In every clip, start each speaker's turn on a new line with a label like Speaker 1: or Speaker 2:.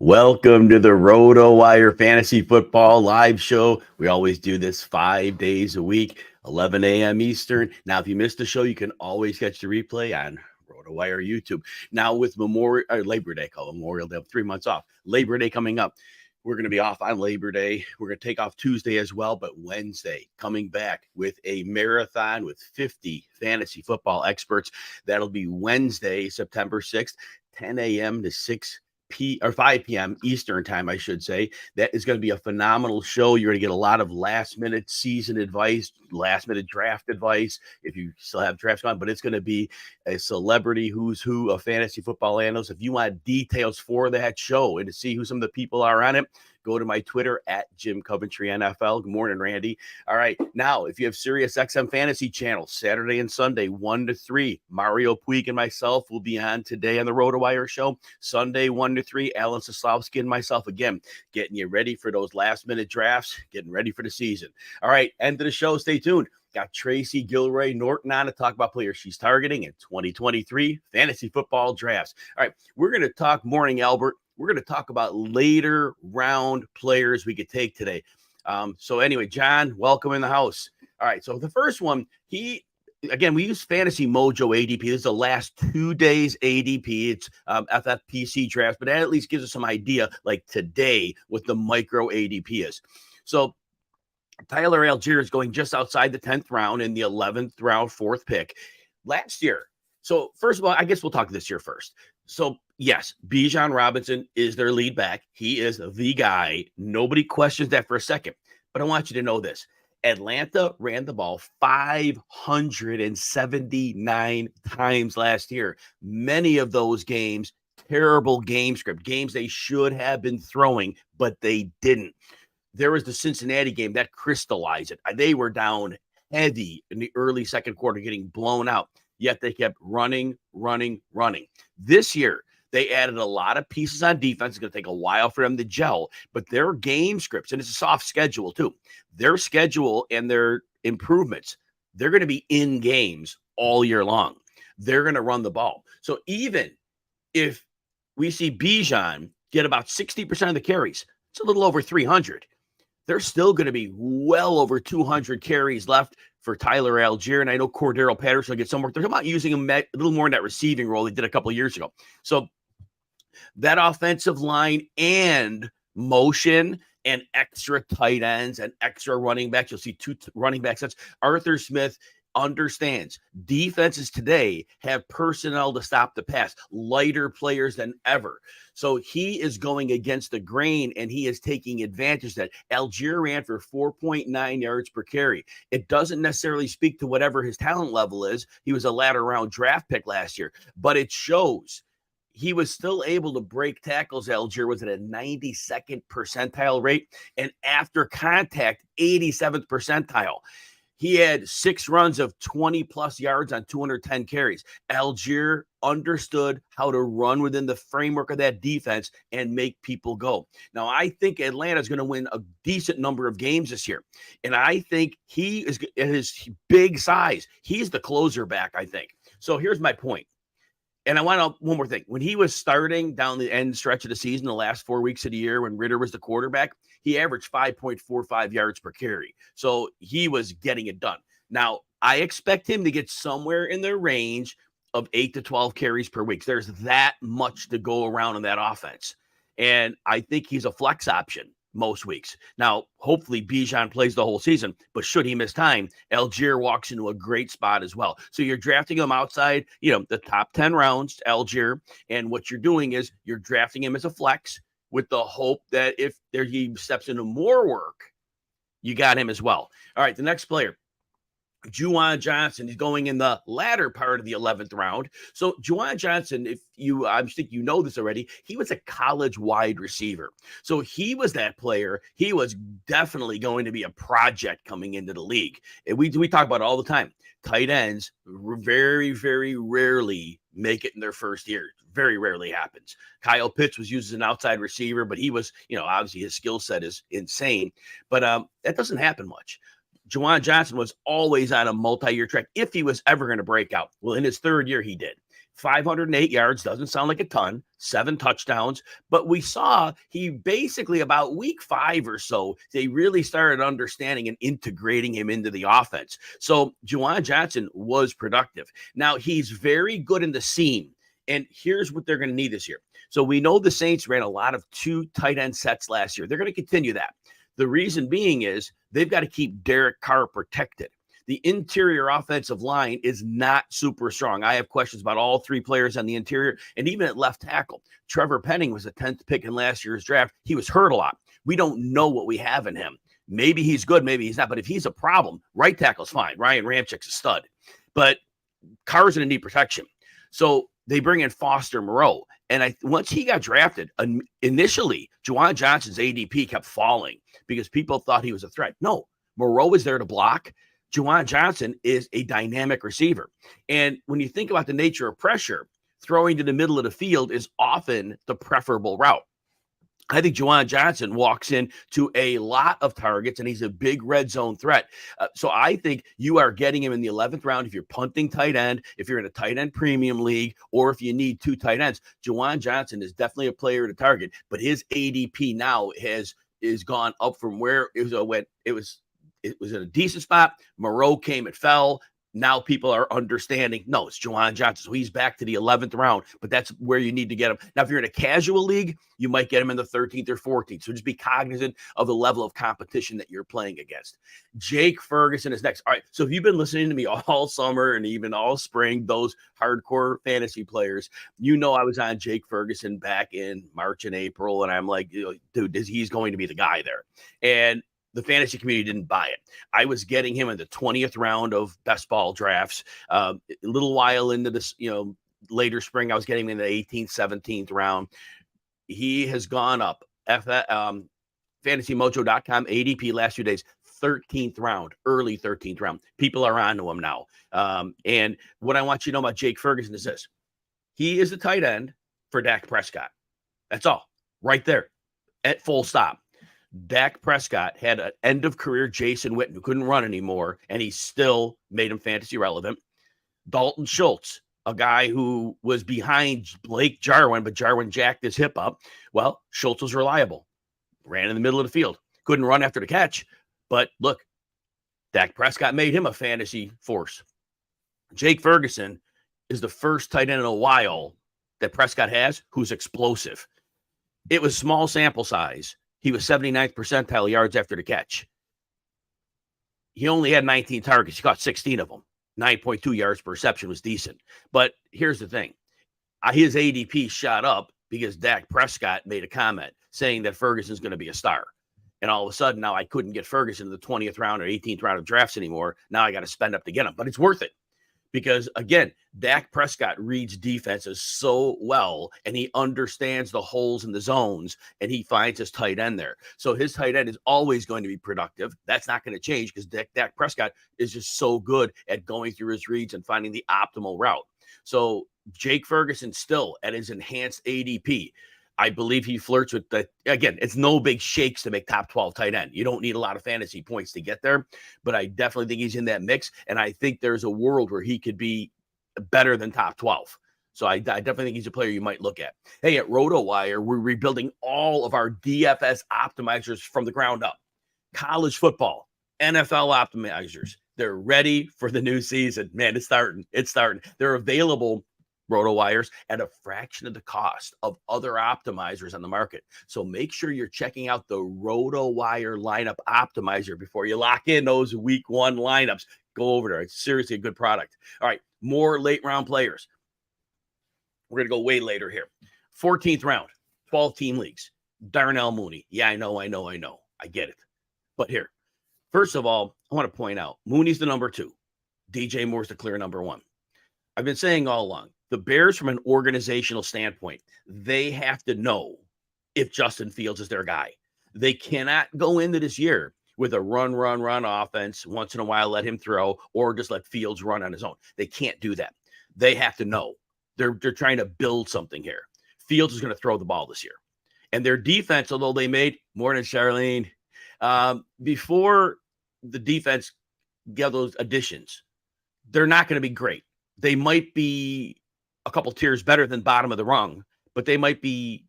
Speaker 1: Welcome to the RotoWire Fantasy Football Live Show. We always do this 5 days a week, 11 a.m. Eastern. Now, if you missed the show, you can always catch the replay on RotoWire YouTube. Now, with Labor Day, Memorial Day, 3 months off. Labor Day coming up. We're going to be off on Labor Day. We're going to take off Tuesday as well, but Wednesday coming back with a marathon with 50 fantasy football experts. That'll be Wednesday, September 6th, 10 a.m. to 5 p.m. Eastern time, I should say. That is going to be a phenomenal show. You're going to get a lot of last-minute season advice, last-minute draft advice, if you still have drafts on, but it's going to be a celebrity who's who of fantasy football analysts. If you want details for that show and to see who some of the people are on it, go to my Twitter at Jim Coventry NFL. Good morning, Randy. All right. Now, if you have Sirius XM Fantasy Channel, Saturday and Sunday, 1 to 3, Mario Puig and myself will be on today on the RotoWire show. Sunday, 1 to 3, Alan Soslowski and myself, again, getting you ready for those last-minute drafts, getting ready for the season. All right. End of the show. Stay tuned. Got Tracy Gilroy Norton on to talk about players she's targeting in 2023 fantasy football drafts. All right. We're going to talk Morning Albert. We're going to talk about later round players we could take today. So anyway, John, welcome in the house. All right. So the first one, we use Fantasy Mojo ADP. This is the last 2 days ADP. It's FFPC drafts, but that at least gives us some idea, like today, what the micro ADP is. So Tyler Allgeier is going just outside the 10th round in the 11th round, 4th pick last year. So first of all, I guess we'll talk this year first. So yes, Bijan Robinson is their lead back. He is the guy. Nobody questions that for a second. But I want you to know this. Atlanta ran the ball 579 times last year. Many of those games, terrible game script, games they should have been throwing, but they didn't. There was the Cincinnati game that crystallized it. They were down heavy in the early second quarter, getting blown out. Yet they kept running. This year, they added a lot of pieces on defense. It's going to take a while for them to gel, but their game scripts, and it's a soft schedule too, their schedule and their improvements, they're going to be in games all year long. They're going to run the ball. So even if we see Bijan get about 60% of the carries, it's a little over 300. There's still going to be well over 200 carries left for Tyler Allgeier, and I know Cordero Patterson will get some work. They're talking about using him a little more in that receiving role they did a couple of years ago. So that offensive line and motion and extra tight ends and extra running backs, you'll see 2 running back sets. Arthur Smith understands defenses today have personnel to stop the pass, lighter players than ever. So he is going against the grain, and he is taking advantage of that. Allgeier ran for 4.9 yards per carry. It doesn't necessarily speak to whatever his talent level is. He was a latter round draft pick last year, but it shows he was still able to break tackles. Allgeier was at a 92nd percentile rate, and after contact, 87th percentile. He had 6 runs of 20-plus yards on 210 carries. Allgeier understood how to run within the framework of that defense and make people go. Now, I think Atlanta is going to win a decent number of games this year. And I think he is, at his big size, he's the closer back, I think. So here's my point. And I want to one more thing. When he was starting down the end stretch of the season, the last 4 weeks of the year, when Ritter was the quarterback, he averaged 5.45 yards per carry. So he was getting it done. Now, I expect him to get somewhere in the range of 8 to 12 carries per week. There's that much to go around in that offense. And I think he's a flex option most weeks. Now, hopefully Bijan plays the whole season, but should he miss time, Allgeier walks into a great spot as well. So you're drafting him outside, the top 10 rounds, Allgeier, and what you're doing is you're drafting him as a flex with the hope that if he steps into more work, you got him as well. All right, the next player, Juwan Johnson, is going in the latter part of the 11th round. So Juwan Johnson, I think you know this already, he was a college wide receiver. So he was that player. He was definitely going to be a project coming into the league. And we talk about it all the time. Tight ends very, very rarely make it in their first year. Very rarely happens. Kyle Pitts was used as an outside receiver, but he was, obviously his skill set is insane. But that doesn't happen much. Juwan Johnson was always on a multi-year track if he was ever going to break out. Well, in his third year, he did. 508 yards doesn't sound like a ton, 7 touchdowns, but we saw he basically about week 5 or so, they really started understanding and integrating him into the offense. So Juwan Johnson was productive. Now he's very good in the seam. And here's what they're going to need this year. So we know the Saints ran a lot of 2 tight end sets last year. They're going to continue that. The reason being is they've got to keep Derek Carr protected. The interior offensive line is not super strong. I have questions about all 3 players on the interior, and even at left tackle. Trevor Penning was the 10th pick in last year's draft. He was hurt a lot. We don't know what we have in him. Maybe he's good, maybe he's not. But if he's a problem, right tackle's fine. Ryan Ramchek's a stud. But Carr's going to need protection. So they bring in Foster Moreau. And once he got drafted, initially, Juwan Johnson's ADP kept falling because people thought he was a threat. No, Moreau is there to block. Juwan Johnson is a dynamic receiver. And when you think about the nature of pressure, throwing to the middle of the field is often the preferable route. I think Juwan Johnson walks into a lot of targets, and he's a big red zone threat. So I think you are getting him in the 11th round if you're punting tight end, if you're in a tight end premium league, or if you need 2 tight ends. Juwan Johnson is definitely a player to target, but his ADP now is gone up from where it was in a decent spot. Moreau came, it fell. Now people are understanding, no, it's Juwan Johnson. So he's back to the 11th round, but that's where you need to get him. Now, if you're in a casual league, you might get him in the 13th or 14th. So just be cognizant of the level of competition that you're playing against. Jake Ferguson is next. All right. So if you've been listening to me all summer and even all spring, those hardcore fantasy players, you know I was on Jake Ferguson back in March and April, and I'm like, dude, he's going to be the guy there. And the fantasy community didn't buy it. I was getting him in the 20th round of best ball drafts. A little while into this, later spring, I was getting him in the 18th, 17th round. He has gone up. FantasyMojo.com ADP last few days, 13th round, early 13th round. People are onto him now. And what I want you to know about Jake Ferguson is this. He is a tight end for Dak Prescott. That's all. Right there. At full stop. Dak Prescott had an end-of-career Jason Witten who couldn't run anymore, and he still made him fantasy relevant. Dalton Schultz, a guy who was behind Blake Jarwin, but Jarwin jacked his hip up. Well, Schultz was reliable. Ran in the middle of the field. Couldn't run after the catch. But look, Dak Prescott made him a fantasy force. Jake Ferguson is the first tight end in a while that Prescott has who's explosive. It was small sample size. He was 79th percentile yards after the catch. He only had 19 targets. He caught 16 of them. 9.2 yards per reception was decent. But here's the thing. His ADP shot up because Dak Prescott made a comment saying that Ferguson's going to be a star. And all of a sudden, now I couldn't get Ferguson in the 20th round or 18th round of drafts anymore. Now I got to spend up to get him. But it's worth it. Because, again, Dak Prescott reads defenses so well, and he understands the holes in the zones, and he finds his tight end there. So his tight end is always going to be productive. That's not going to change because Dak Prescott is just so good at going through his reads and finding the optimal route. So Jake Ferguson still at his enhanced ADP. I believe he flirts with again, it's no big shakes to make top 12 tight end. You don't need a lot of fantasy points to get there, but I definitely think he's in that mix. And I think there's a world where he could be better than top 12. So I definitely think he's a player you might look at. Hey, at RotoWire, we're rebuilding all of our DFS optimizers from the ground up. College football, NFL optimizers. They're ready for the new season. Man, it's starting. They're available, RotoWires, at a fraction of the cost of other optimizers on the market. So make sure you're checking out the RotoWire lineup optimizer before you lock in those week 1 lineups. Go over there. It's seriously a good product. All right, more late round players. We're going to go way later here. 14th round, 12-team leagues. Darnell Mooney. Yeah, I know. I get it. But here, first of all, I want to point out, Mooney's the number 2. DJ Moore's the clear number 1. I've been saying all along, the Bears, from an organizational standpoint, they have to know if Justin Fields is their guy. They cannot go into this year with a run offense, once in a while let him throw, or just let Fields run on his own. They can't do that. They have to know. They're trying to build something here. Fields is going to throw the ball this year. And their defense, although they made more than Charlene, before the defense get those additions, they're not going to be great. They might be a couple tiers better than bottom of the rung, but they might be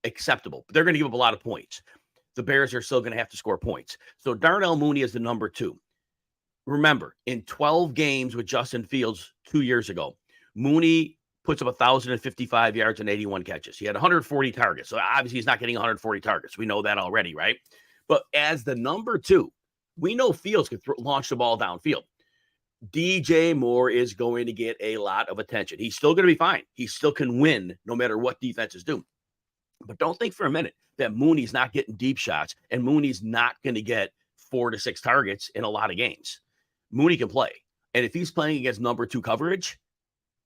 Speaker 1: acceptable. They're going to give up a lot of points. The Bears are still going to have to score points. So Darnell Mooney is the number 2. Remember, in 12 games with Justin Fields 2 years ago, Mooney puts up 1,055 yards and 81 catches. He had 140 targets. So obviously he's not getting 140 targets. We know that already, right? But as the number 2, we know Fields can launch the ball downfield. DJ Moore is going to get a lot of attention. He's still going to be fine. He still can win no matter what defenses do. But don't think for a minute that Mooney's not getting deep shots and Mooney's not going to get 4 to 6 targets in a lot of games. Mooney can play. And if he's playing against number 2 coverage,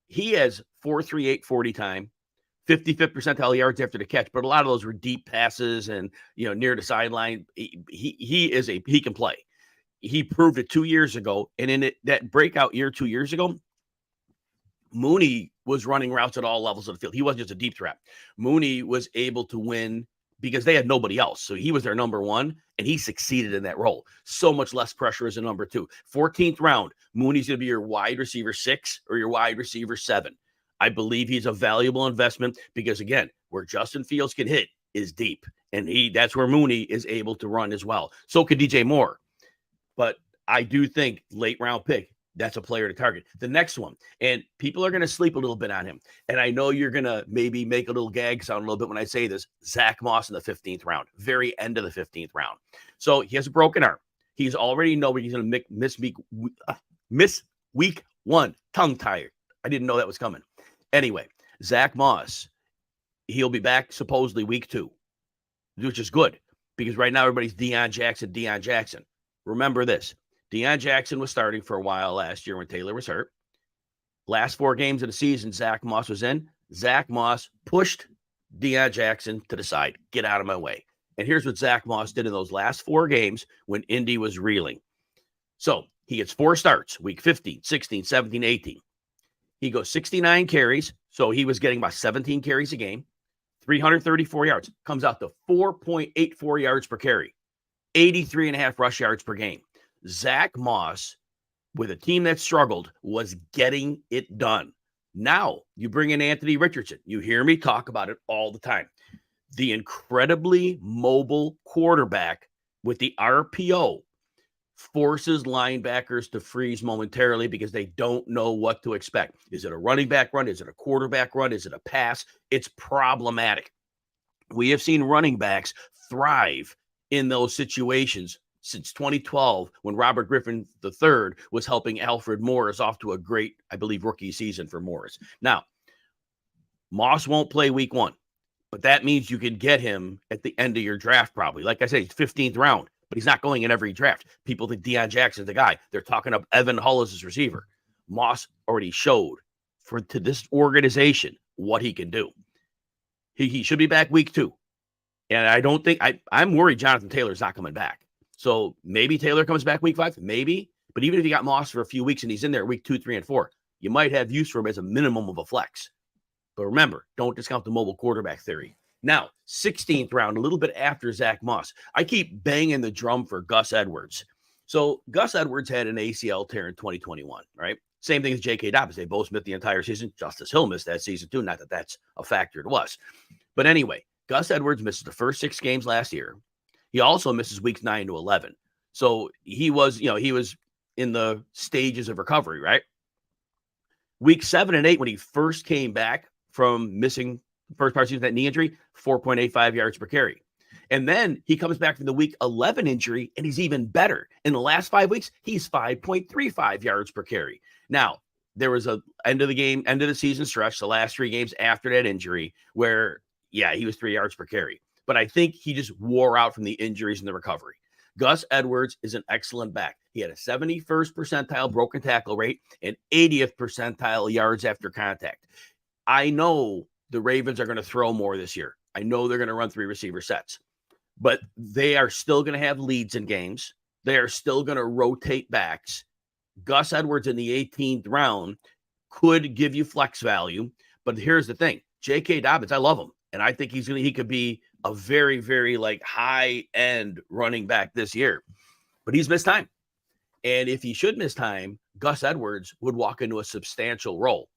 Speaker 1: he has 4.38 40 time, 55th percentile yards after the catch, but a lot of those were deep passes and, near the sideline. He can play. He proved it 2 years ago. And in that breakout year 2 years ago, Mooney was running routes at all levels of the field. He wasn't just a deep threat. Mooney was able to win because they had nobody else. So he was their number 1, and he succeeded in that role. So much less pressure as a number 2. 14th round, Mooney's going to be your wide receiver 6 or your wide receiver 7. I believe he's a valuable investment because, again, where Justin Fields can hit is deep, and that's where Mooney is able to run as well. So could DJ Moore. But I do think late round pick, that's a player to target. The next one, and people are going to sleep a little bit on him. And I know you're going to maybe make a little gag sound a little bit when I say this. Zack Moss in the 15th round, very end of the 15th round. So he has a broken arm. He's already know he's going to miss week 1. Tongue tired. I didn't know that was coming. Anyway, Zack Moss, he'll be back supposedly week 2, which is good because right now everybody's Deion Jackson. Remember this. Deion Jackson was starting for a while last year when Taylor was hurt. Last 4 games of the season, Zack Moss was in. Zack Moss pushed Deion Jackson to the side. Get out of my way. And here's what Zack Moss did in those last 4 games when Indy was reeling. So he gets 4 starts, week 15, 16, 17, 18. He goes 69 carries. So he was getting about 17 carries a game, 334 yards. Comes out to 4.84 yards per carry, 83.5 rush yards per game. Zack Moss, with a team that struggled, was getting it done. Now you bring in Anthony Richardson. You hear me talk about it all the time. The incredibly mobile quarterback with the RPO forces linebackers to freeze momentarily because they don't know what to expect. Is it a running back run? Is it a quarterback run? Is it a pass? It's problematic. We have seen running backs thrive in those situations since 2012 when Robert Griffin III was helping Alfred Morris off to a great, I believe, rookie season for Morris. Now, Moss won't play week 1, but that means you can get him at the end of your draft probably. Like I said, he's 15th round, but he's not going in every draft. People think Deion Jackson's the guy. They're talking up Evan Hull as his receiver. Moss already showed to this organization what he can do. He should be back week 2. And I don't think I'm worried Jonathan Taylor's not coming back. So maybe Taylor comes back week 5, maybe. But even if you got Moss for a few weeks and he's in there week 2, 3, and 4, you might have use for him as a minimum of a flex. But remember, don't discount the mobile quarterback theory. Now, 16th round, a little bit after Zack Moss. I keep banging the drum for Gus Edwards. So Gus Edwards had an ACL tear in 2021, right? Same thing as J.K. Dobbins. They both missed the entire season. Justice Hill missed that season too. Not that that's a factor, it was. But anyway, Gus Edwards misses the first 6 games last year. He also misses weeks 9 to 11. So he was in the stages of recovery, right? Week 7 and 8, when he first came back from missing first part of the season, that knee injury, 4.85 yards per carry. And then he comes back from the week 11 injury, and he's even better. In the last 5 weeks, he's 5.35 yards per carry. Now, there was a end of the season stretch, the last 3 games after that injury, where, he was 3 yards per carry. But I think he just wore out from the injuries and the recovery. Gus Edwards is an excellent back. He had a 71st percentile broken tackle rate and 80th percentile yards after contact. I know the Ravens are going to throw more this year. I know they're going to run 3 receiver sets, but they are still going to have leads in games. They are still going to rotate backs. Gus Edwards in the 18th round could give you flex value, but here's the thing. J.K. Dobbins, I love him, and I think he could be a very, very high-end running back this year. But he's missed time. And if he should miss time, Gus Edwards would walk into a substantial role.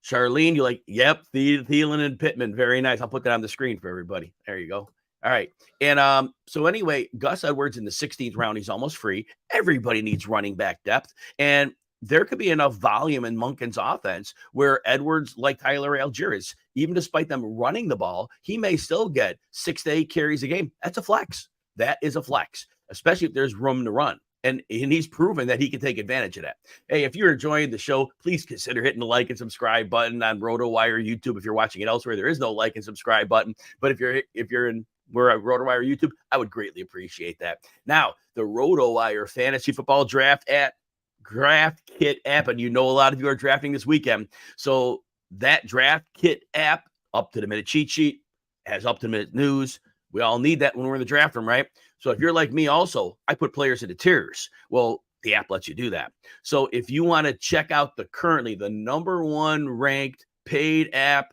Speaker 1: Charlene, you like, yep, Thielen and Pittman. Very nice. I'll put that on the screen for everybody. There you go. All right. And so anyway, Gus Edwards in the 16th round, he's almost free. Everybody needs running back depth. And there could be enough volume in Monken's offense where Edwards, like Tyler Allgeier, is, even despite them running the ball, he may still get 6 to 8 carries a game. That's a flex. That is a flex, especially if there's room to run. And he's proven that he can take advantage of that. Hey, if you're enjoying the show, please consider hitting the like and subscribe button on RotoWire YouTube. If you're watching it elsewhere, there is no like and subscribe button. But if we're at RotoWire YouTube, I would greatly appreciate that. Now, the RotoWire Fantasy Football Draft Kit app, and you know a lot of you are drafting this weekend. So that Draft Kit app, up-to-the-minute cheat sheet, has up-to-the-minute news. We all need that when we're in the draft room, right? So if you're like me also, I put players into tiers. Well, the app lets you do that. So if you want to check out currently the number 1 ranked paid app,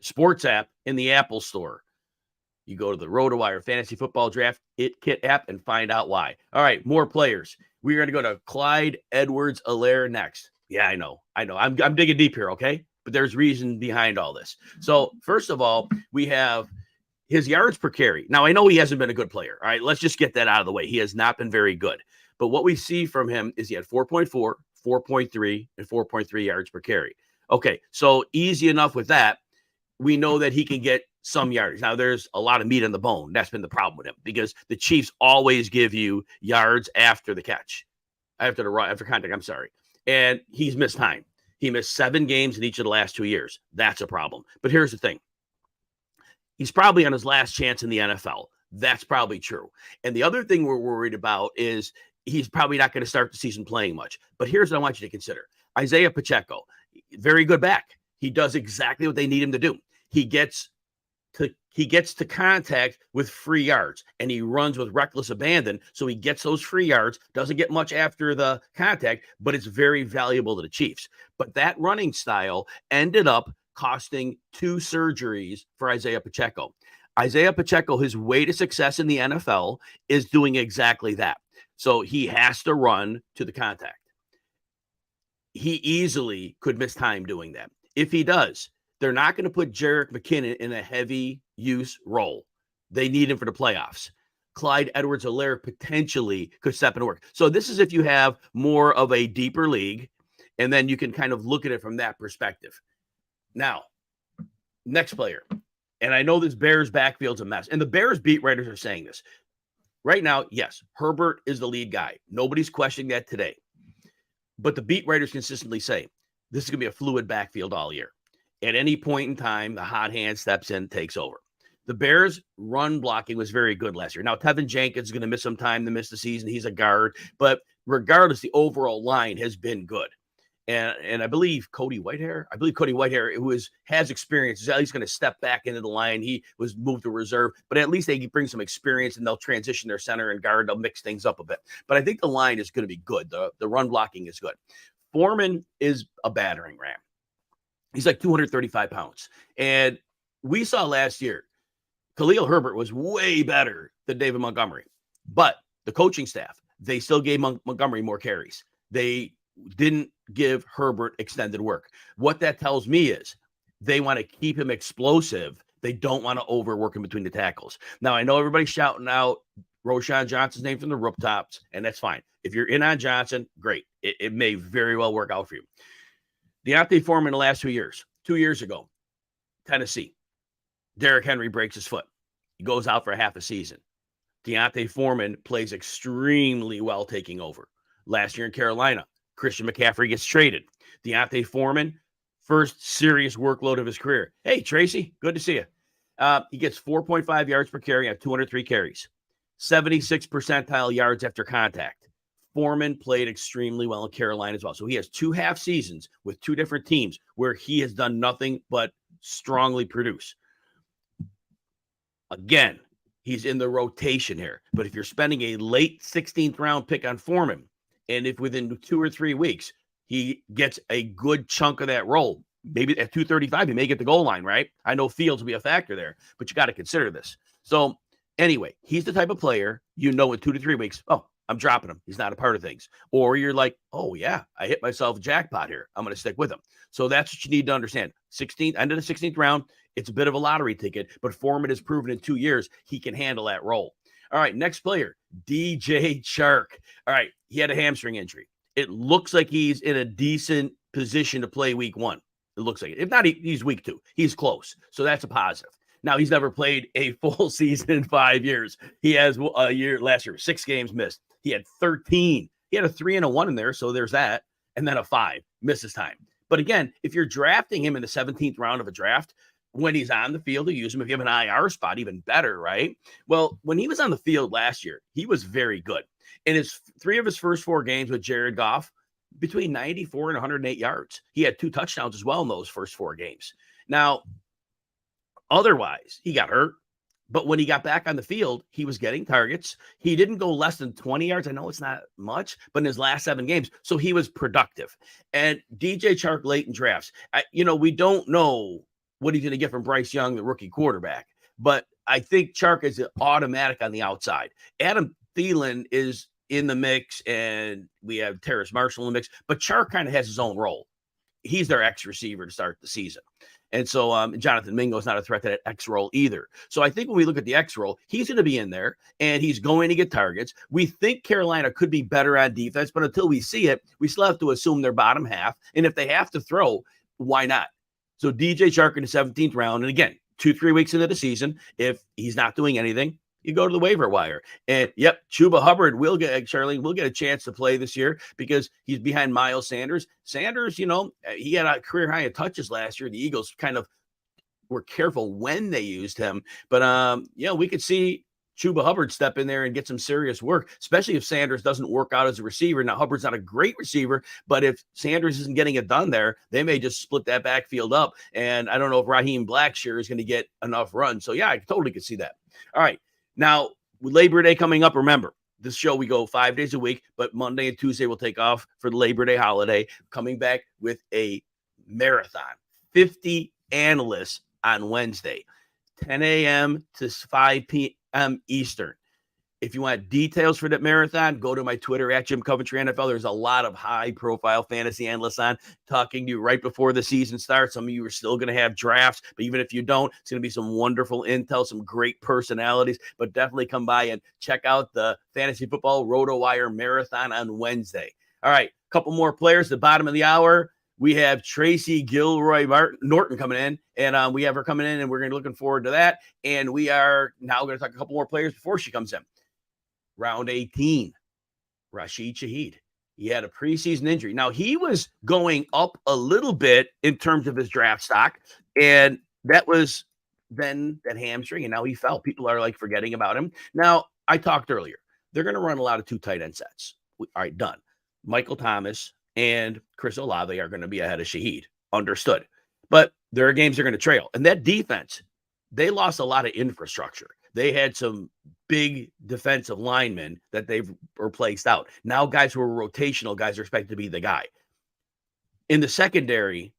Speaker 1: sports app in the Apple Store, you go to the RotoWire Fantasy Football Draft Kit app and find out why. All right, more players. We're going to go to Clyde Edwards-Helaire next. Yeah, I know. I'm digging deep here, okay? But there's reason behind all this. So first of all, we have his yards per carry. Now, I know he hasn't been a good player. All right, let's just get that out of the way. He has not been very good. But what we see from him is he had 4.4, 4.3, and 4.3 yards per carry. Okay, so easy enough with that. We know that he can get some yardage. Now, there's a lot of meat on the bone. That's been the problem with him because the Chiefs always give you yards after the catch, after contact, I'm sorry. And he's missed time. He missed 7 games in each of the last 2 years. That's a problem. But here's the thing. He's probably on his last chance in the NFL. That's probably true. And the other thing we're worried about is he's probably not going to start the season playing much. But here's what I want you to consider. Isaiah Pacheco, very good back. He does exactly what they need him to do. He gets to contact with free yards, and he runs with reckless abandon. So he gets those free yards, doesn't get much after the contact, but it's very valuable to the Chiefs. But that running style ended up costing 2 surgeries for Isaiah Pacheco. Isaiah Pacheco, his way to success in the NFL is doing exactly that. So he has to run to the contact. He easily could miss time doing that. If he does, they're not going to put Jerick McKinnon in a heavy use role. They need him for the playoffs. Clyde Edwards-Helaire potentially could step into work. So this is if you have more of a deeper league, and then you can kind of look at it from that perspective. Now, next player. And I know this Bears backfield's a mess. And the Bears beat writers are saying this. Right now, yes, Herbert is the lead guy. Nobody's questioning that today. But the beat writers consistently say, this is going to be a fluid backfield all year. At any point in time, the hot hand steps in, takes over. The Bears' run blocking was very good last year. Now, Tevin Jenkins is going to miss some time to miss the season. He's a guard. But regardless, the overall line has been good. And I believe Cody Whitehair, who has experience, is at least going to step back into the line. He was moved to reserve, but at least they bring some experience and they'll transition their center and guard. They'll mix things up a bit. But I think the line is going to be good. The run blocking is good. Foreman is a battering ram. He's like 235 pounds. And we saw last year, Khalil Herbert was way better than David Montgomery. But the coaching staff, they still gave Montgomery more carries. They didn't give Herbert extended work. What that tells me is they want to keep him explosive. They don't want to overwork him between the tackles. Now, I know everybody's shouting out Juwan Johnson's name from the rooftops, and that's fine. If you're in on Johnson, great. It may very well work out for you. Deontay Foreman the last 2 years. 2 years ago, Tennessee. Derrick Henry breaks his foot. He goes out for half a season. Deontay Foreman plays extremely well taking over. Last year in Carolina, Christian McCaffrey gets traded. Deontay Foreman, first serious workload of his career. Hey, Tracy, good to see you. He gets 4.5 yards per carry on 203 carries. 76 percentile yards after contact. Foreman played extremely well in Carolina as well. So he has 2 half seasons with 2 different teams where he has done nothing but strongly produce. Again, he's in the rotation here. But if you're spending a late 16th round pick on Foreman, and if within 2 or 3 weeks he gets a good chunk of that role, maybe at 235, he may get the goal line, right? I know Fields will be a factor there, but you got to consider this. So anyway, he's the type of player, in 2 to 3 weeks, oh, I'm dropping him. He's not a part of things. Or you're like, oh, yeah, I hit myself a jackpot here. I'm going to stick with him. So that's what you need to understand. 16th, end of the 16th round, it's a bit of a lottery ticket, but Foreman has proven in 2 years he can handle that role. All right, next player, DJ Chark. All right, he had a hamstring injury. It looks like he's in a decent position to play week 1. It looks like it. If not, he's week 2. He's close. So that's a positive. Now, he's never played a full season in 5 years. He has a year last year, 6 games missed. He had 13. He had a 3 and a 1 in there. So there's that. And then a 5, misses time. But again, if you're drafting him in the 17th round of a draft, when he's on the field, you use him. If you have an IR spot, even better, right? Well, when he was on the field last year, he was very good. In his 3 of his first 4 games with Jared Goff, between 94 and 108 yards. He had 2 touchdowns as well in those first 4 games. Now, otherwise, he got hurt. But when he got back on the field, he was getting targets. He didn't go less than 20 yards. I know it's not much, but in his last 7 games, so he was productive. And DJ Chark late in drafts, we don't know what he's going to get from Bryce Young, the rookie quarterback. But I think Chark is an automatic on the outside. Adam Thielen is in the mix, and we have Terrace Marshall in the mix. But Chark kind of has his own role. He's their X receiver to start the season. And so Jonathan Mingo is not a threat to that X role either. So I think when we look at the X role, he's going to be in there, and he's going to get targets. We think Carolina could be better on defense, but until we see it, we still have to assume they're bottom half. And if they have to throw, why not? So DJ Chark in the 17th round. And again, 2-3 weeks into the season, if he's not doing anything, you go to the waiver wire. And yep, Chuba Hubbard will get a chance to play this year because he's behind Miles Sanders. Sanders, he had a career high in touches last year. The Eagles kind of were careful when they used him. But we could see Chuba Hubbard step in there and get some serious work, especially if Sanders doesn't work out as a receiver. Now, Hubbard's not a great receiver, but if Sanders isn't getting it done there, they may just split that backfield up. And I don't know if Raheem Blackshear is going to get enough run. So, yeah, I totally could see that. All right. Now, with Labor Day coming up, remember, this show we go 5 days a week, but Monday and Tuesday we'll take off for the Labor Day holiday, coming back with a marathon. 50 analysts on Wednesday, 10 a.m. to 5 p.m. Eastern. If you want details for that marathon, go to my Twitter at Jim Coventry NFL. There's a lot of high-profile fantasy analysts on talking to you right before the season starts. Some of you are still going to have drafts, but even if you don't, it's going to be some wonderful intel, some great personalities. But definitely come by and check out the Fantasy Football RotoWire Marathon on Wednesday. All right, a couple more players at the bottom of the hour. We have Tracy Gilroy Norton coming in, and we have her coming in, and we're going to be looking forward to that. And we are now going to talk a couple more players before she comes in. Round 18, Rasheed Shaheed. He had a preseason injury. Now, he was going up a little bit in terms of his draft stock, and that was then that hamstring, and now he fell. People are like forgetting about him. Now, I talked earlier. They're going to run a lot of 2 tight end sets. All right, done. Michael Thomas and Chris Olave are going to be ahead of Shaheed. Understood. But there are games they're going to trail. And that defense, they lost a lot of infrastructure. They had some big defensive linemen that they've replaced out. Now guys who are rotational guys are expected to be the guy. In the secondary,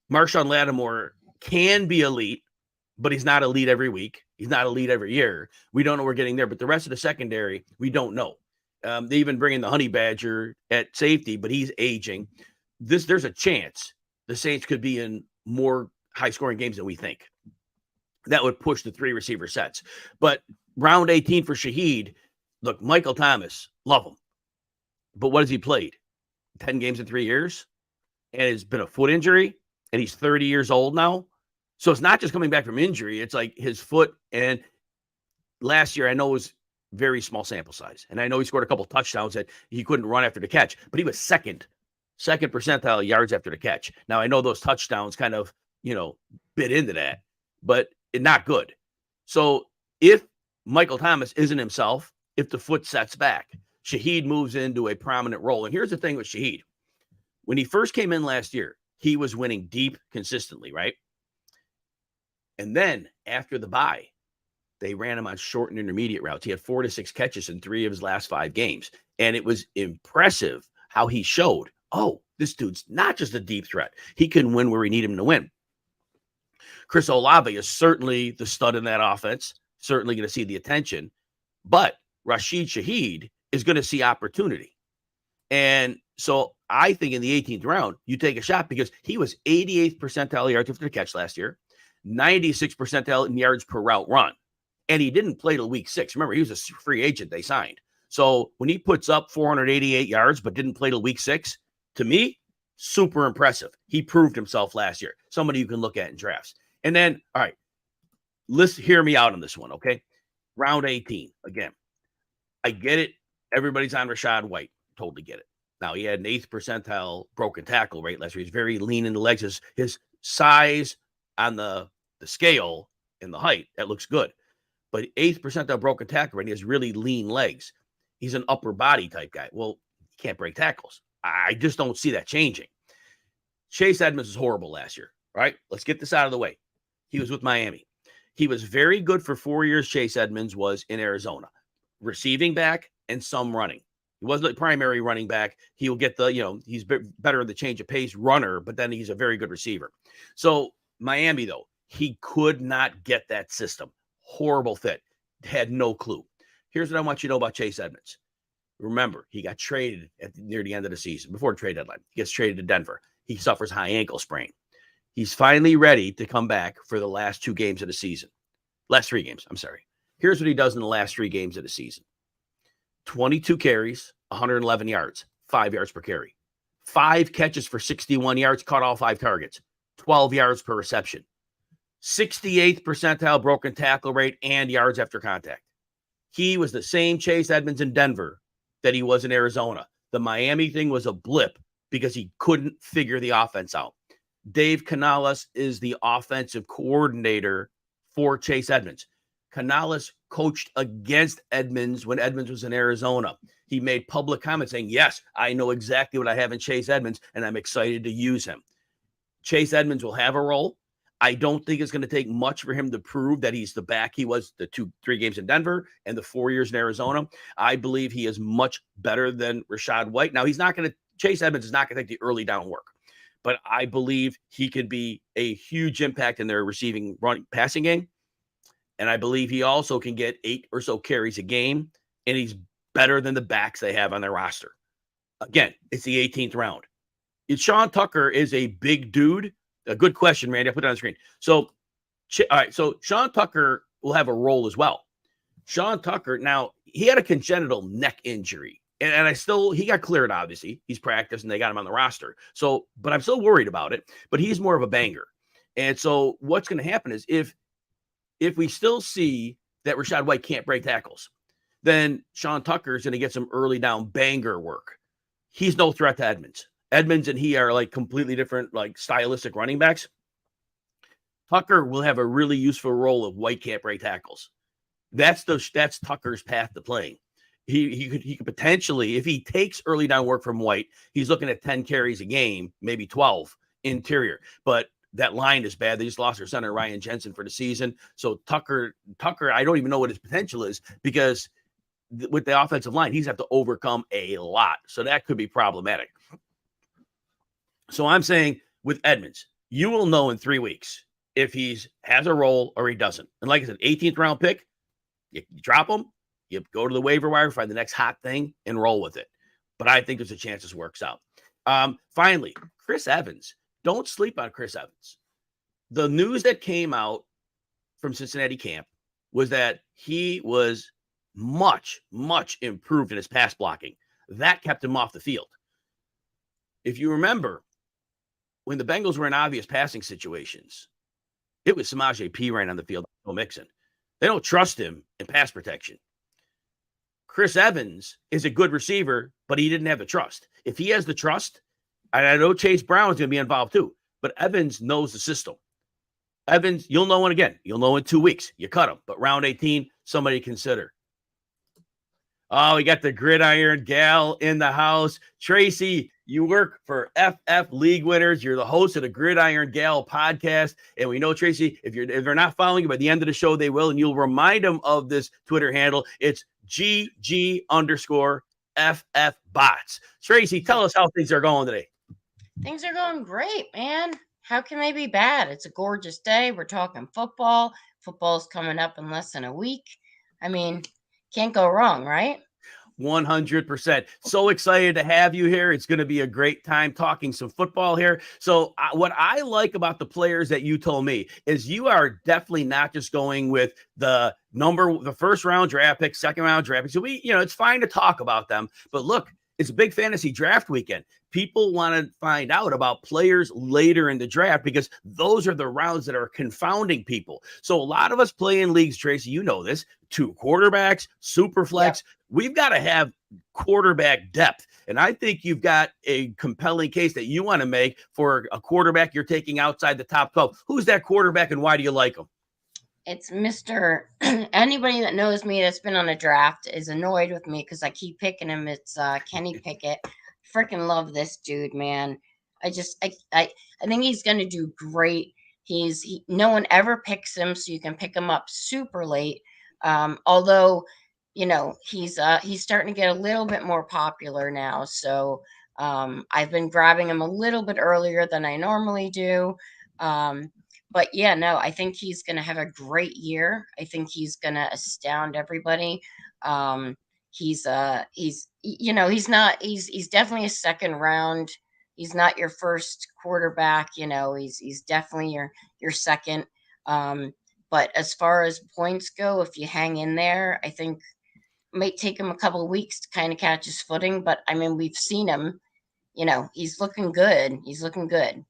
Speaker 1: Marshawn Lattimore can be elite, but he's not elite every week. He's not elite every year. We don't know we're getting there, but the rest of the secondary, we don't know. They even bring in the Honey Badger at safety, but he's aging. There's a chance the Saints could be in more high-scoring games than we think. That would push the 3 receiver sets. But round 18 for Shaheed, look, Michael Thomas, love him. But what has he played? 10 games in 3 years? And it's been a foot injury, and he's 30 years old now. So it's not just coming back from injury. It's like his foot. And last year, I know it was very small sample size. And I know he scored a couple touchdowns that he couldn't run after the catch. But he was second percentile yards after the catch. Now, I know those touchdowns kind of, bit into that. But not good. So if Michael Thomas isn't himself, if the foot sets back, Shaheed moves into a prominent role. And here's the thing with Shaheed. When he first came in last year, he was winning deep consistently, right? And then after the bye, they ran him on short and intermediate routes. He had 4 to 6 catches in 3 of his last 5 games. And it was impressive how he showed, this dude's not just a deep threat. He can win where we need him to win. Chris Olave is certainly the stud in that offense, certainly going to see the attention. But Rasheed Shaheed is going to see opportunity. And so I think in the 18th round, you take a shot because he was 88th percentile yards after the catch last year, 96th percentile in yards per route run. And he didn't play till week 6. Remember, he was a free agent they signed. So when he puts up 488 yards but didn't play till week 6, to me, super impressive. He proved himself last year. Somebody you can look at in drafts. And then, all right, let's hear me out on this one, okay? Round 18, again. I get it. Everybody's on Rachaad White. Totally get it. Now, he had an 8th percentile broken tackle rate last year. He's very lean in the legs. His size on the scale and the height, that looks good. But 8th percentile broken tackle rate, he has really lean legs. He's an upper body type guy. Well, he can't break tackles. I just don't see that changing. Chase Edmonds was horrible last year, right? Let's get this out of the way. He was with Miami. He was very good for 4 years. Chase Edmonds was in Arizona, receiving back and some running. He wasn't the primary running back. He will get he's better in the change of pace runner, but then he's a very good receiver. So Miami, though, he could not get that system. Horrible fit. Had no clue. Here's what I want you to know about Chase Edmonds. Remember, he got traded near the end of the season, before the trade deadline. He gets traded to Denver. He suffers high ankle sprain. He's finally ready to come back for the last 2 games of the season. Last 3 games, I'm sorry. Here's what he does in the last 3 games of the season. 22 carries, 111 yards, 5 yards per carry. 5 catches for 61 yards, caught all 5 targets. 12 yards per reception. 68th percentile broken tackle rate and yards after contact. He was the same Chase Edmonds in Denver that he was in Arizona. The Miami thing was a blip because he couldn't figure the offense out. Dave Canales is the offensive coordinator for Chase Edmonds. Canales coached against Edmonds when Edmonds was in Arizona. He made public comments saying, yes, I know exactly what I have in Chase Edmonds, and I'm excited to use him. Chase Edmonds will have a role. I don't think it's going to take much for him to prove that he's the back he was the 2-3 games in Denver and the 4 years in Arizona. I believe he is much better than Rachaad White. Now, Chase Edmonds is not going to take the early down work, but I believe he could be a huge impact in their receiving passing game. And I believe he also can get 8 or so carries a game, and he's better than the backs they have on their roster. Again, it's the 18th round. Sean Tucker is a big dude. A good question, Randy. I put it on the screen. So, all right. So Sean Tucker will have a role as well. Sean Tucker, now, he had a congenital neck injury. And he got cleared, obviously. He's practiced, and they got him on the roster. So, but I'm still worried about it. But he's more of a banger. And so what's going to happen is if we still see that Rachaad White can't break tackles, then Sean Tucker is going to get some early down banger work. He's no threat to Edmonds. Edmonds and he are like completely different, like stylistic running backs. Tucker will have a really useful role if White can't break tackles. That's Tucker's path to playing. He could potentially, if he takes early down work from White, he's looking at 10 carries a game, maybe 12 interior. But that line is bad. They just lost their center, Ryan Jensen, for the season. So Tucker, I don't even know what his potential is because with the offensive line, he's have to overcome a lot. So that could be problematic. So I'm saying with Edmonds, you will know in 3 weeks if he has a role or he doesn't. And like I said, 18th round pick, you drop him, you go to the waiver wire, find the next hot thing, and roll with it. But I think there's a chance this works out. Finally, Chris Evans. Don't sleep on Chris Evans. The news that came out from Cincinnati camp was that he was much, much improved in his pass blocking. That kept him off the field. If you remember, when the Bengals were in obvious passing situations, it was Samaje Perine on the field, no Mixon. They don't trust him in pass protection. Chris Evans is a good receiver, but he didn't have the trust. If he has the trust, and I know Chase Brown's going to be involved too, but Evans knows the system. Evans, you'll know when again. You'll know in 2 weeks. You cut him. But round 18, somebody consider. Oh, we got the Gridiron Gal in the house. Tracy, you work for FF League Winners. You're the host of the Gridiron Gal podcast. And we know, Tracy, if they're not following you by the end of the show, they will. And you'll remind them of this Twitter handle. It's GG_FF bots. Tracy, tell us how things are going today.
Speaker 2: Things are going great, man. How can they be bad? It's a gorgeous day. We're talking football. Football's coming up in less than a week. I mean, can't go wrong, right?
Speaker 1: 100%. So excited to have you here. It's going to be a great time talking some football here. So what I like about the players that you told me is you are definitely not just going with the first round draft pick, second round draft pick. So it's fine to talk about them, but look, it's a big fantasy draft weekend. People want to find out about players later in the draft because those are the rounds that are confounding people. So a lot of us play in leagues, Tracy, you know this, 2 quarterbacks, super flex. Yep. We've got to have quarterback depth. And I think you've got a compelling case that you want to make for a quarterback you're taking outside the top 12. Who's that quarterback and why do you like him?
Speaker 2: It's Mr. Anybody that knows me that's been on a draft is annoyed with me because I keep picking him. It's Kenny Pickett. Freaking love this dude, man. I think he's going to do great. No one ever picks him, so you can pick him up super late. Although, he's starting to get a little bit more popular now. So I've been grabbing him a little bit earlier than I normally do. But yeah, no, I think he's going to have a great year. I think he's going to astound everybody. He's definitely a second round. He's not your first quarterback. He's definitely your second. But as far as points go, if you hang in there, I think it might take him a couple of weeks to kind of catch his footing. But I mean, we've seen him. He's looking good. He's looking good.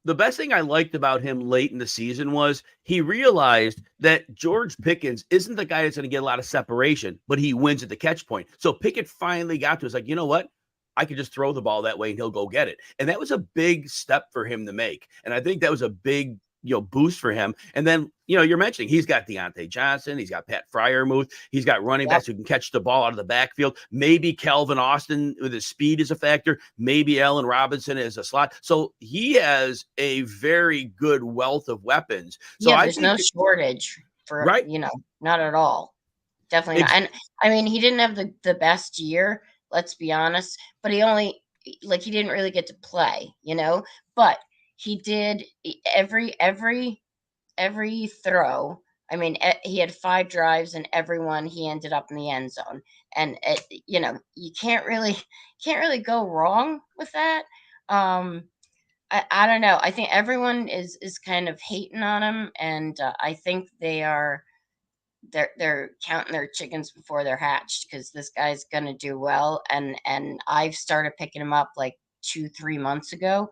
Speaker 1: The best thing I liked about him late in the season was he realized that George Pickens isn't the guy that's going to get a lot of separation, but he wins at the catch point. So Pickett finally got to us like, you know what? I could just throw the ball that way and he'll go get it. And that was a big step for him to make. And I think that was a big boost for him. And then, you're mentioning he's got Deontay Johnson, he's got Pat Freirmuth, he's got running backs who can catch the ball out of the backfield. Maybe Calvin Austin with his speed is a factor. Maybe Allen Robinson is a slot. So he has a very good wealth of weapons. So
Speaker 2: there's no shortage for,
Speaker 1: right?
Speaker 2: Not at all. Definitely not. And I mean, he didn't have the best year, let's be honest, but he didn't really get to play, but he did every throw. I mean, he had 5 drives and every one he ended up in the end zone. And you can't really go wrong with that. I don't know. I think everyone is kind of hating on him, and I think they're counting their chickens before they're hatched because this guy's gonna do well. And I've started picking him up like 2-3 months ago.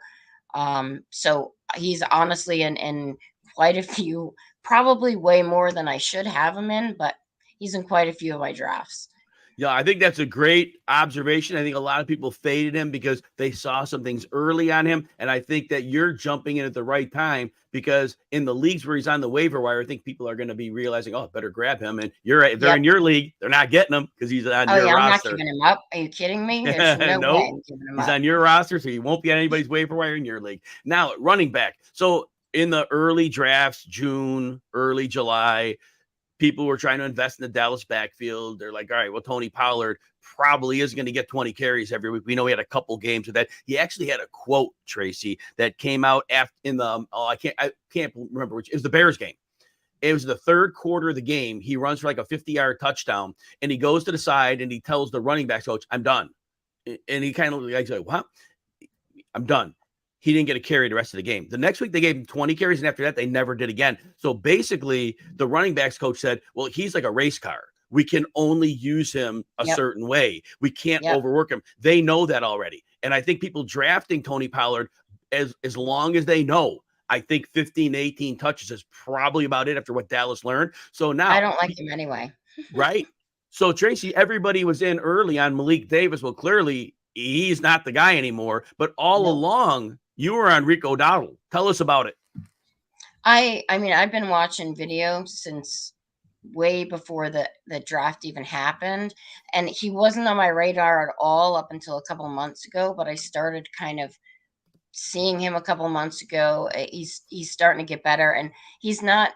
Speaker 2: So he's honestly in quite a few, probably way more than I should have him in, but he's in quite a few of my drafts.
Speaker 1: Yeah, I think that's a great observation. I think a lot of people faded him because they saw some things early on him. And I think that you're jumping in at the right time because in the leagues where he's on the waiver wire, I think people are going to be realizing, oh, better grab him. And if they're in your league, they're not getting him because he's on your roster.
Speaker 2: I'm not giving him up. Are you kidding me? There's no way I'm giving him
Speaker 1: up. He's on your roster, so he won't be on anybody's waiver wire in your league. Now, running back. So in the early drafts, June, early July, people were trying to invest in the Dallas backfield. They're like, all right, well, Tony Pollard probably is going to get 20 carries every week. We know he had a couple games with that. He actually had a quote, Tracy, that came out after in the, I can't remember which, it was the Bears game. It was the third quarter of the game. He runs for like a 50-yard touchdown and he goes to the side and he tells the running backs coach, I'm done. And he kind of like, what? I'm done. He didn't get a carry the rest of the game. The next week, they gave him 20 carries, and after that, they never did again. So basically, the running backs coach said, well, he's like a race car. We can only use him a certain way. We can't overwork him. They know that already. And I think people drafting Tony Pollard, as long as they know, I think 15, 18 touches is probably about it after what Dallas learned. So now
Speaker 2: I don't like him anyway.
Speaker 1: Right. So, Tracy, everybody was in early on Malik Davis. Well, clearly, he's not the guy anymore. But all along, you were on Rico Dowdle. Tell us about it.
Speaker 2: I mean, I've been watching video since way before the draft even happened. And he wasn't on my radar at all up until a couple of months ago. But I started kind of seeing him a couple of months ago. He's starting to get better. And he's not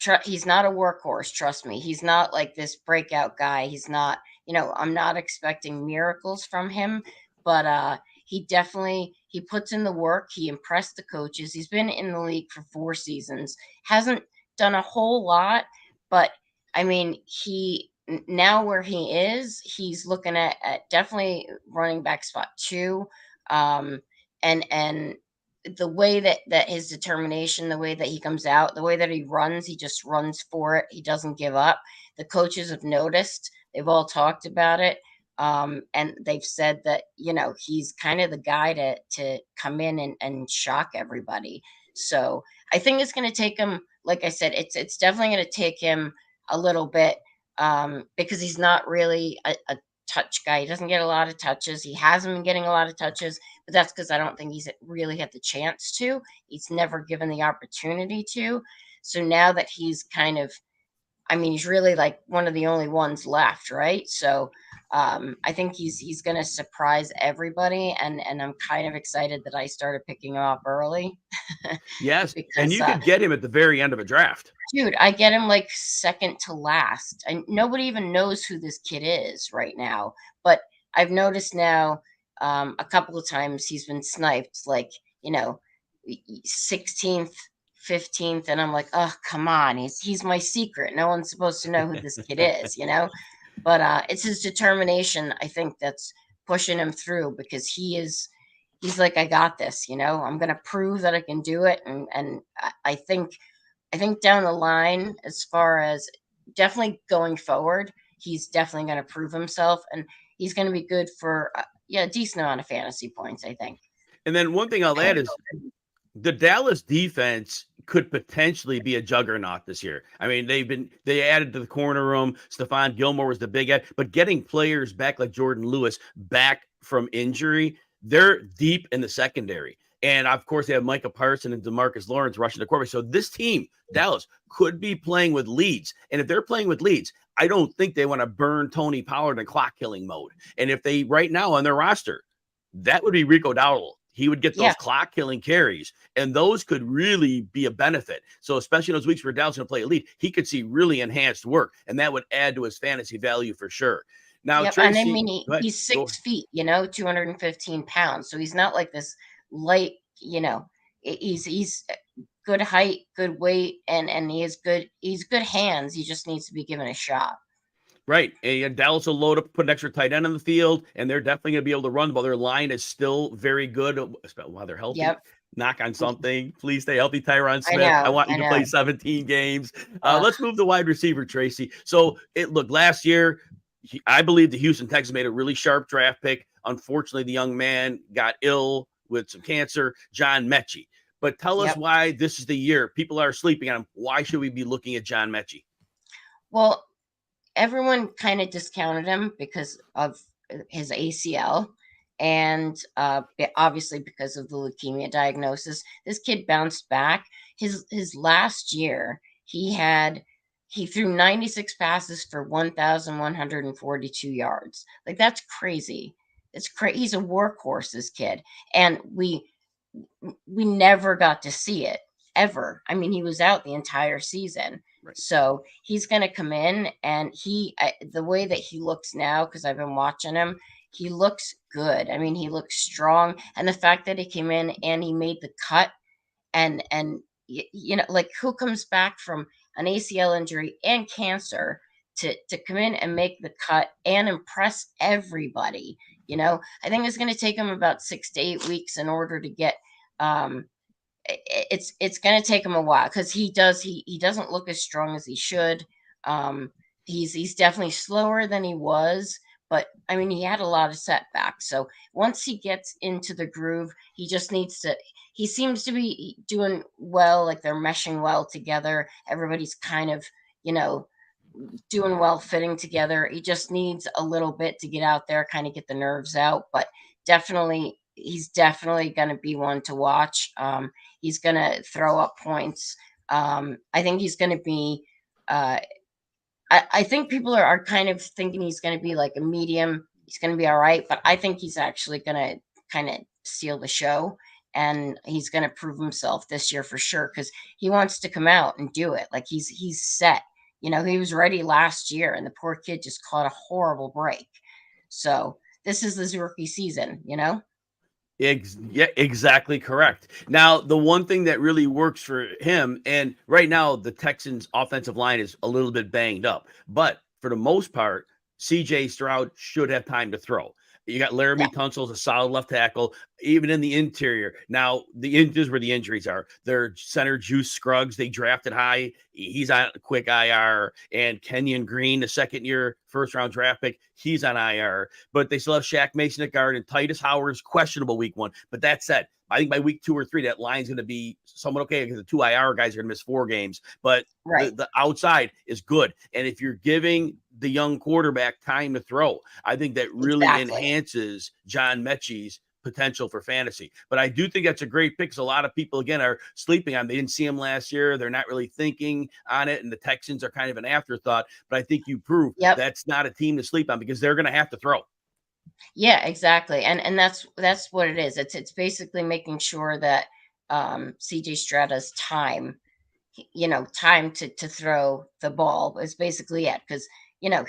Speaker 2: a workhorse, trust me. He's not like this breakout guy. He's not, I'm not expecting miracles from him. But he puts in the work. He impressed the coaches. He's been in the league for 4 seasons. Hasn't done a whole lot, but I mean, he now where he is, he's looking at definitely running back spot 2. And the way that his determination, the way that he comes out, the way that he runs, he just runs for it. He doesn't give up. The coaches have noticed. They've all talked about it. And they've said that, he's kind of the guy to come in and shock everybody. So I think it's going to take him, like I said, it's definitely going to take him a little bit, because he's not really a touch guy. He doesn't get a lot of touches. He hasn't been getting a lot of touches, but that's because I don't think he's really had the chance to. He's never given the opportunity to. So now that he's kind of, he's really like one of the only ones left, right? So I think he's going to surprise everybody, and I'm kind of excited that I started picking him up early.
Speaker 1: Yes,
Speaker 2: because,
Speaker 1: and you could get him at the very end of a draft.
Speaker 2: Dude, I get him like second to last, and nobody even knows who this kid is right now. But I've noticed now a couple of times he's been sniped, like 16th, 15th, and I'm like, oh, come on, he's my secret. No one's supposed to know who this kid is, But it's his determination, I think, that's pushing him through, because he's like, I got this, I'm gonna prove that I can do it, and I think down the line, as far as definitely going forward, he's definitely going to prove himself, and he's going to be good for a decent amount of fantasy points, I think.
Speaker 1: And then one thing I'll add is the Dallas defense could potentially be a juggernaut this year. I mean, they added to the corner room. Stephon Gilmore was the big add, but getting players back like Jordan Lewis back from injury, they're deep in the secondary. And of course, they have Micah Parsons and DeMarcus Lawrence rushing the quarterback. So this team, Dallas, could be playing with leads. And if they're playing with leads, I don't think they want to burn Tony Pollard in clock killing mode. And if they right now on their roster, that would be Rico Dowdle. He would get those clock killing carries, and those could really be a benefit. So especially in those weeks where Dowdle's going to play elite, he could see really enhanced work, and that would add to his fantasy value for sure. Now, Tracy,
Speaker 2: and he's 6 feet, 215 pounds. So he's not like this light, he's good height, good weight, and he's good hands. He just needs to be given a shot.
Speaker 1: Right. And Dallas will load up, put an extra tight end on the field, and they're definitely going to be able to run while their line is still very good while they're healthy.
Speaker 2: Yep.
Speaker 1: Knock on something. Please stay healthy, Tyron Smith. I want you to play 17 games. Let's move the wide receiver, Tracy. So, look, last year, I believe the Houston Texans made a really sharp draft pick. Unfortunately, the young man got ill with some cancer, John Metchie. But tell us why this is the year. People are sleeping on him. Why should we be looking at John Metchie?
Speaker 2: Well, everyone kind of discounted him because of his ACL, and obviously because of the leukemia diagnosis. This kid bounced back. His last year, he threw 96 passes for 1,142 yards. Like, that's crazy. It's crazy. He's a workhorse, this kid, and we never got to see it ever. I mean, he was out the entire season. Right. So he's going to come in, and the way that he looks now, because I've been watching him, he looks good. I mean, he looks strong. And the fact that he came in and he made the cut, and like, who comes back from an ACL injury and cancer to come in and make the cut and impress everybody? I think it's going to take him about 6 to 8 weeks in order to get, it's going to take him a while, because he doesn't look as strong as he should. He's definitely slower than he was, but I mean, he had a lot of setbacks. So once he gets into the groove, he just needs to. He seems to be doing well, like they're meshing well together. Everybody's kind of, doing well, fitting together. He just needs a little bit to get out there, kind of get the nerves out. But he's definitely going to be one to watch. He's going to throw up points. I think he's going to be. I think people are kind of thinking he's going to be like a medium. He's going to be all right, but I think he's actually going to kind of steal the show, and he's going to prove himself this year for sure, because he wants to come out and do it. Like, he's set. He was ready last year, and the poor kid just caught a horrible break. So this is his rookie season,
Speaker 1: Yeah, exactly correct. Now, the one thing that really works for him, and right now the Texans' offensive line is a little bit banged up, but for the most part, CJ Stroud should have time to throw. You got Laramie Tunsil's a solid left tackle, even in the interior. Now, this is where the injuries are. Their center, Juice Scruggs, they drafted high. He's on quick IR. And Kenyon Green, the second-year first-round draft pick, he's on IR. But they still have Shaq Mason at guard, and Titus Howard's questionable week 1. But that said, I think by week 2 or 3, that line's going to be somewhat okay because the 2 IR guys are going to miss 4 games. But the outside is good. And if you're giving the young quarterback time to throw, I think that really enhances John Metchie's potential for fantasy. But I do think that's a great pick because a lot of people, again, are sleeping on. They didn't see him last year. They're not really thinking on it. And the Texans are kind of an afterthought. But I think you prove that's not a team to sleep on because they're going to have to throw.
Speaker 2: Yeah, exactly. And that's what it is. It's basically making sure that CJ Stroud has time, time to throw the ball is basically it. Because,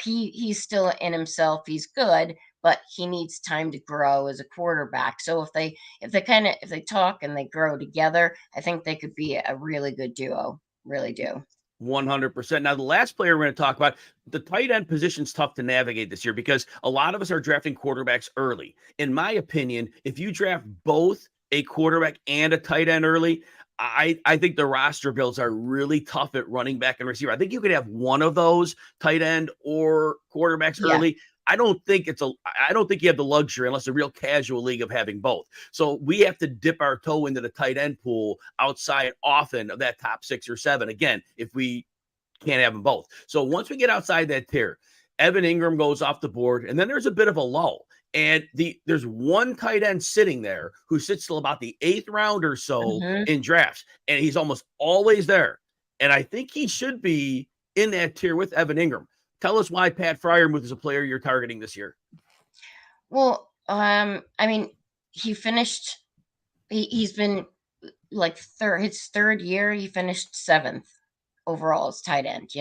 Speaker 2: he's still in himself. He's good, but he needs time to grow as a quarterback. So if they talk and they grow together, I think they could be a really good duo. Really do.
Speaker 1: 100%. Now, the last player we're going to talk about, the tight end position's tough to navigate this year because a lot of us are drafting quarterbacks early. In my opinion, if you draft both a quarterback and a tight end early, I think the roster builds are really tough at running back and receiver. I think you could have one of those, tight end or quarterbacks early. I don't think you have the luxury, unless a real casual league, of having both. So we have to dip our toe into the tight end pool outside often of that top 6 or 7. Again, if we can't have them both. So once we get outside that tier, Evan Ingram goes off the board, and then there's a bit of a lull. And there's one tight end sitting there who sits till about the 8th round or so in drafts, and he's almost always there. And I think he should be in that tier with Evan Ingram. Tell us why Pat Freirmuth is a player you're targeting this year.
Speaker 2: Well, I mean, he finished. He's been like his third year. He finished 7th overall as tight end.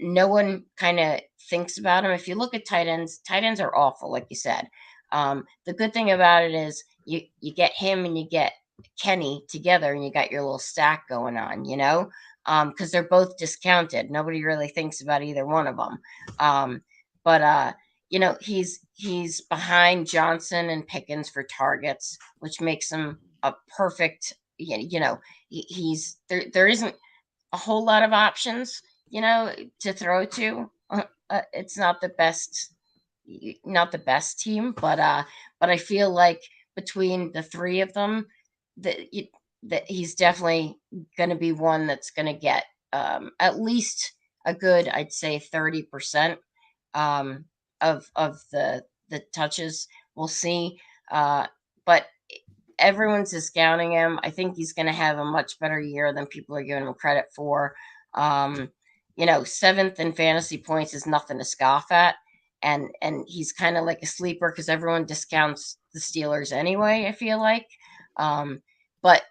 Speaker 2: No one kind of thinks about him. If you look at tight ends are awful, like you said. The good thing about it is you get him and you get Kenny together, and you got your little stack going on. Because they're both discounted. Nobody really thinks about either one of them. But he's behind Johnson and Pickens for targets, which makes him a perfect, he's there isn't a whole lot of options, to throw to. It's not the best team, but I feel like between the 3 of them, that he's definitely going to be one that's going to get at least a good, I'd say 30% of the touches. We'll see. But everyone's discounting him. I think he's going to have a much better year than people are giving him credit for. 7th in fantasy points is nothing to scoff at. And he's kind of like a sleeper because everyone discounts the Steelers anyway, I feel like. But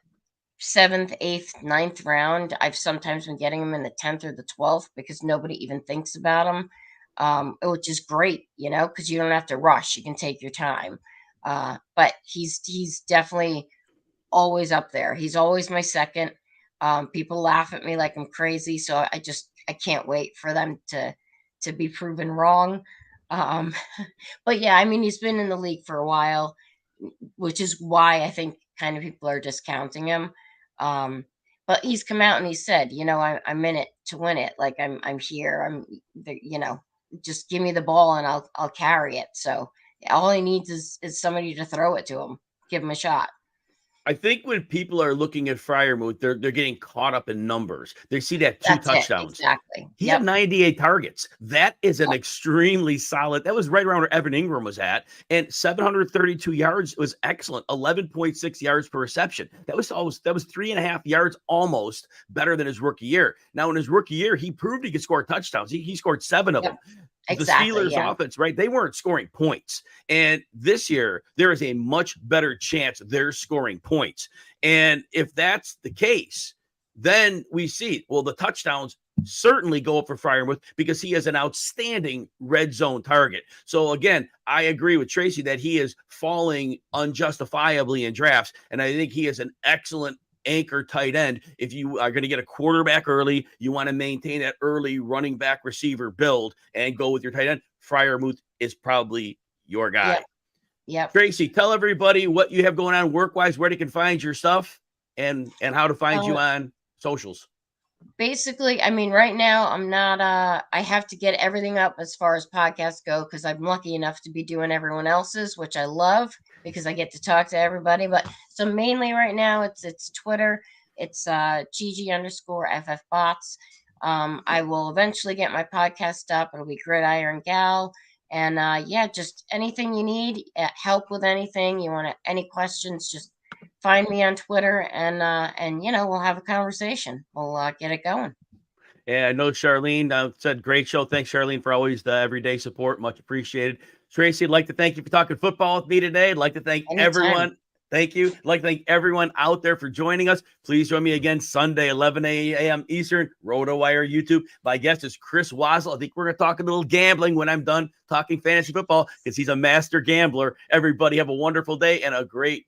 Speaker 2: 7th, 8th, 9th round, I've sometimes been getting him in the 10th or the 12th because nobody even thinks about him, which is great, because you don't have to rush. You can take your time. But he's definitely always up there. He's always my second. People laugh at me like I'm crazy, so I can't wait for them to be proven wrong. But yeah, I mean, he's been in the league for a while, which is why I think kind of people are discounting him. But he's come out and he said, I'm in it to win it. Like I'm here. Just give me the ball and I'll carry it. So all he needs is somebody to throw it to him, give him a shot.
Speaker 1: I think when people are looking at Freirmuth, they're getting caught up in numbers. They see that 2 touchdowns.
Speaker 2: Exactly.
Speaker 1: He had 98 targets. That is an extremely solid. That was right around where Evan Ingram was at. And 732 yards was excellent. 11.6 yards per reception. That was 3.5 yards almost better than his rookie year. Now, in his rookie year, he proved he could score touchdowns. He scored 7 of them.
Speaker 2: Exactly,
Speaker 1: the Steelers offense, right? They weren't scoring points. And this year, there is a much better chance they're scoring points. And if that's the case, then we see, well, the touchdowns certainly go up for Freirmuth because he is an outstanding red zone target. So again, I agree with Tracy that he is falling unjustifiably in drafts. And I think he is an excellent anchor tight end. If you are going to get a quarterback early, you want to maintain that early running back receiver build and go with your tight end. Freirmuth is probably your guy.
Speaker 2: Yep.
Speaker 1: Tracy, tell everybody what you have going on work-wise, where they can find your stuff, and how to find you on socials.
Speaker 2: Basically, I mean, right now I'm not, I have to get everything up as far as podcasts go because I'm lucky enough to be doing everyone else's, which I love because I get to talk to everybody. But so mainly right now it's Twitter. It's GG_FFbots. I will eventually get my podcast up. It'll be Gridiron Gal. And just anything you need, help with anything you want, any questions, just find me on Twitter and we'll have a conversation. We'll get it going.
Speaker 1: Yeah, I know Charlene said great show. Thanks, Charlene, for always the everyday support. Much appreciated. Tracy, I'd like to thank you for talking football with me today. I'd like to thank everyone. Thank you. I'd like to thank everyone out there for joining us. Please join me again Sunday, 11 a.m. Eastern, RotoWire YouTube. My guest is Chris Wazzle. I think we're going to talk a little gambling when I'm done talking fantasy football because he's a master gambler. Everybody have a wonderful day and a great